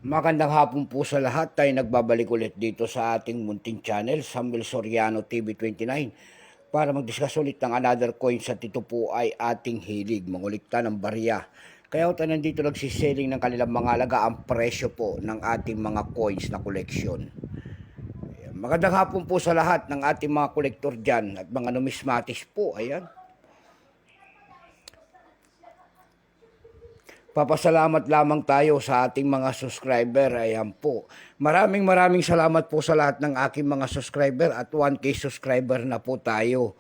Magandang hapon po sa lahat. Tayo nagbabalik ulit dito sa ating munting channel, Samuel Soriano TV29, para mag-discuss ulit ng another coins at ito po ay ating hilig, mangulikta ng barya. Kaya tayo nandito nagsiselling ng kanilang mga alaga ang presyo po ng ating mga coins na koleksyon. Magandang hapon po sa lahat ng ating mga kolektor dyan at mga numismatis po. Ayan. Papasalamat lamang tayo sa ating mga subscriber. Ayan po. Maraming salamat po sa lahat ng aking mga subscriber at 1K subscriber na po tayo.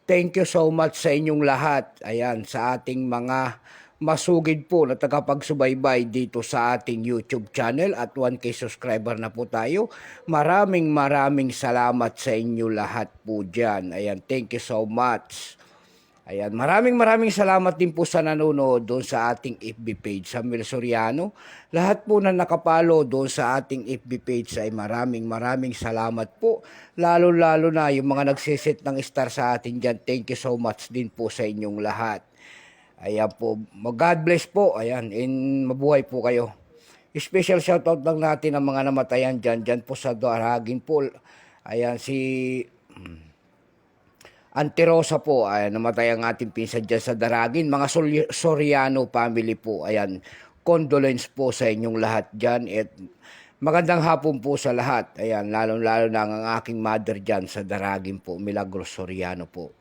Thank you so much sa inyong lahat. Ayan, sa ating mga masugid po na tagapagsubaybay dito sa ating YouTube channel at 1K subscriber na po tayo. Maraming salamat sa inyo lahat po dyan. Ayan, thank you so much. Ayan, maraming salamat din po sa nanonood doon sa ating FB page, Samuel Soriano. Lahat po na nakapalo doon sa ating FB page ay maraming salamat po. Lalo na yung mga nagsiset ng star sa atin dyan. Thank you so much din po sa inyong lahat. Ayan po, God bless po. Ayan, mabuhay po kayo. Special shoutout lang natin ang mga namatayan dyan po sa Daragin po. Ayan, si Auntie Rosa po, ayan, namatay ang ating pinsan dyan sa Daragin. Mga Soriano family po, ayan, condolence po sa inyong lahat dyan. At magandang hapon po sa lahat. Ayan, lalo na ang aking mother dyan sa Daragin po, Milagros Soriano po.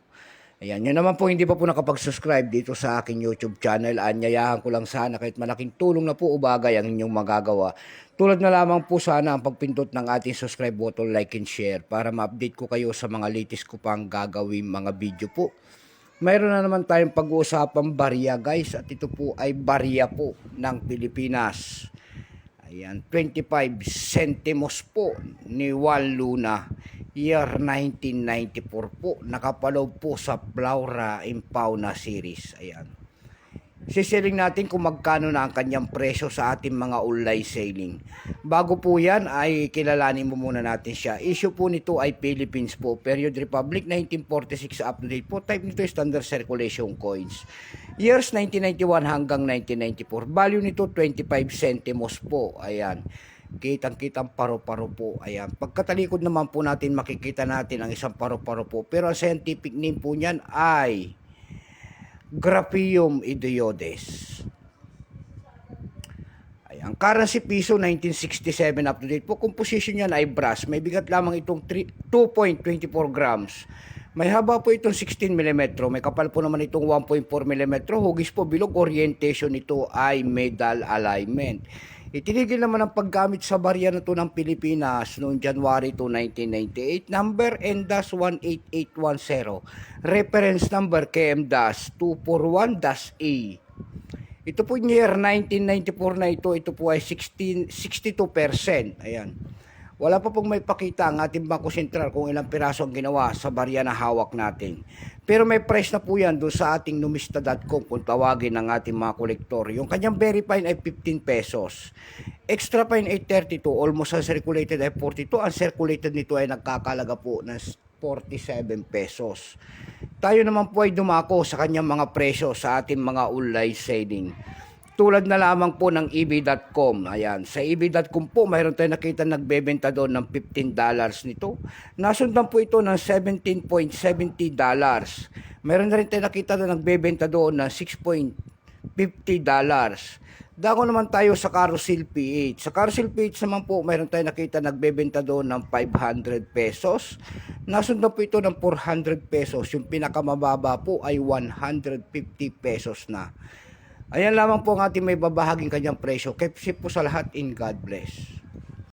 Ayan, yun naman po, hindi pa po nakapag-subscribe dito sa aking YouTube channel. Anyayahan ko lang sana kahit malaking tulong na po o bagay ang inyong magagawa. Tulad na lamang po sana ang pagpindot ng ating subscribe button, like and share para ma-update ko kayo sa mga latest ko pang gagawin mga video po. Mayroon na naman tayong pag-uusapang barya guys at ito po ay barya po ng Pilipinas. Ayan, 25 centimos po ni Juan Luna, year 1994 po. Nakapaloob po sa Flora and Fauna series. Ayan. Siseling natin kung magkano na ang kanyang presyo sa ating mga online selling. Bago po yan ay kilalanin mo muna natin siya. Issue po nito ay Philippines po. Period Republic 1946 update po. Type nito standard circulation coins. Years 1991 hanggang 1994. Value nito 25 centimos po. Ayan. Kitang-kitang paro-paro po. Ayan. Pagkatalikod naman po natin makikita natin ang isang paro-paro po. Pero ang scientific name po niyan ay Graphium idiodes. Ayan. Currency piso 1967 up to date po. Composition niyan ay brass. May bigat lamang itong 2.24 grams. May haba po itong 16 mm. May kapal po naman itong 1.4 mm. Hugis po bilog. Orientation nito ay medal alignment. Itinigil naman ang paggamit sa barya na ito ng Pilipinas noong January 2, 1998. Number NDAS18810. Reference number KM-241-A. Ito po year 1994 na ito. Ito po ay 62%. Ayan. Wala pa pong may pakita ang ating Bangko Sentral kung ilang piraso ang ginawa sa barya na hawak natin. Pero may price na po yan doon sa ating numista.com kung tawagin ng ating mga kolektor. Yung kanyang very fine ay 15 pesos. Extra fine ay 32. Almost uncirculated ay 42. Uncirculated nito ay nagkakalaga po ng 47 pesos. Tayo naman po ay dumako sa kanyang mga presyo sa ating mga online selling. Tulad na lamang po ng ebay.com. Ayan, sa ebay.com po, mayroon tayong nakita nagbebenta doon ng $15 nito. Nasundan po ito ng $17.70. Mayroon na rin tayong nakita na nagbebenta doon ng $6.50. Dako naman tayo sa Carousel PH. Sa Carousel PH naman po, mayroon tayong nakita nagbebenta doon ng 500 pesos. Nasundan po ito ng 400 pesos. Yung pinakamababa po ay 150 pesos na. Ayan lamang po ang ating may babahaging kanyang presyo. Keep safe po sa lahat in God bless.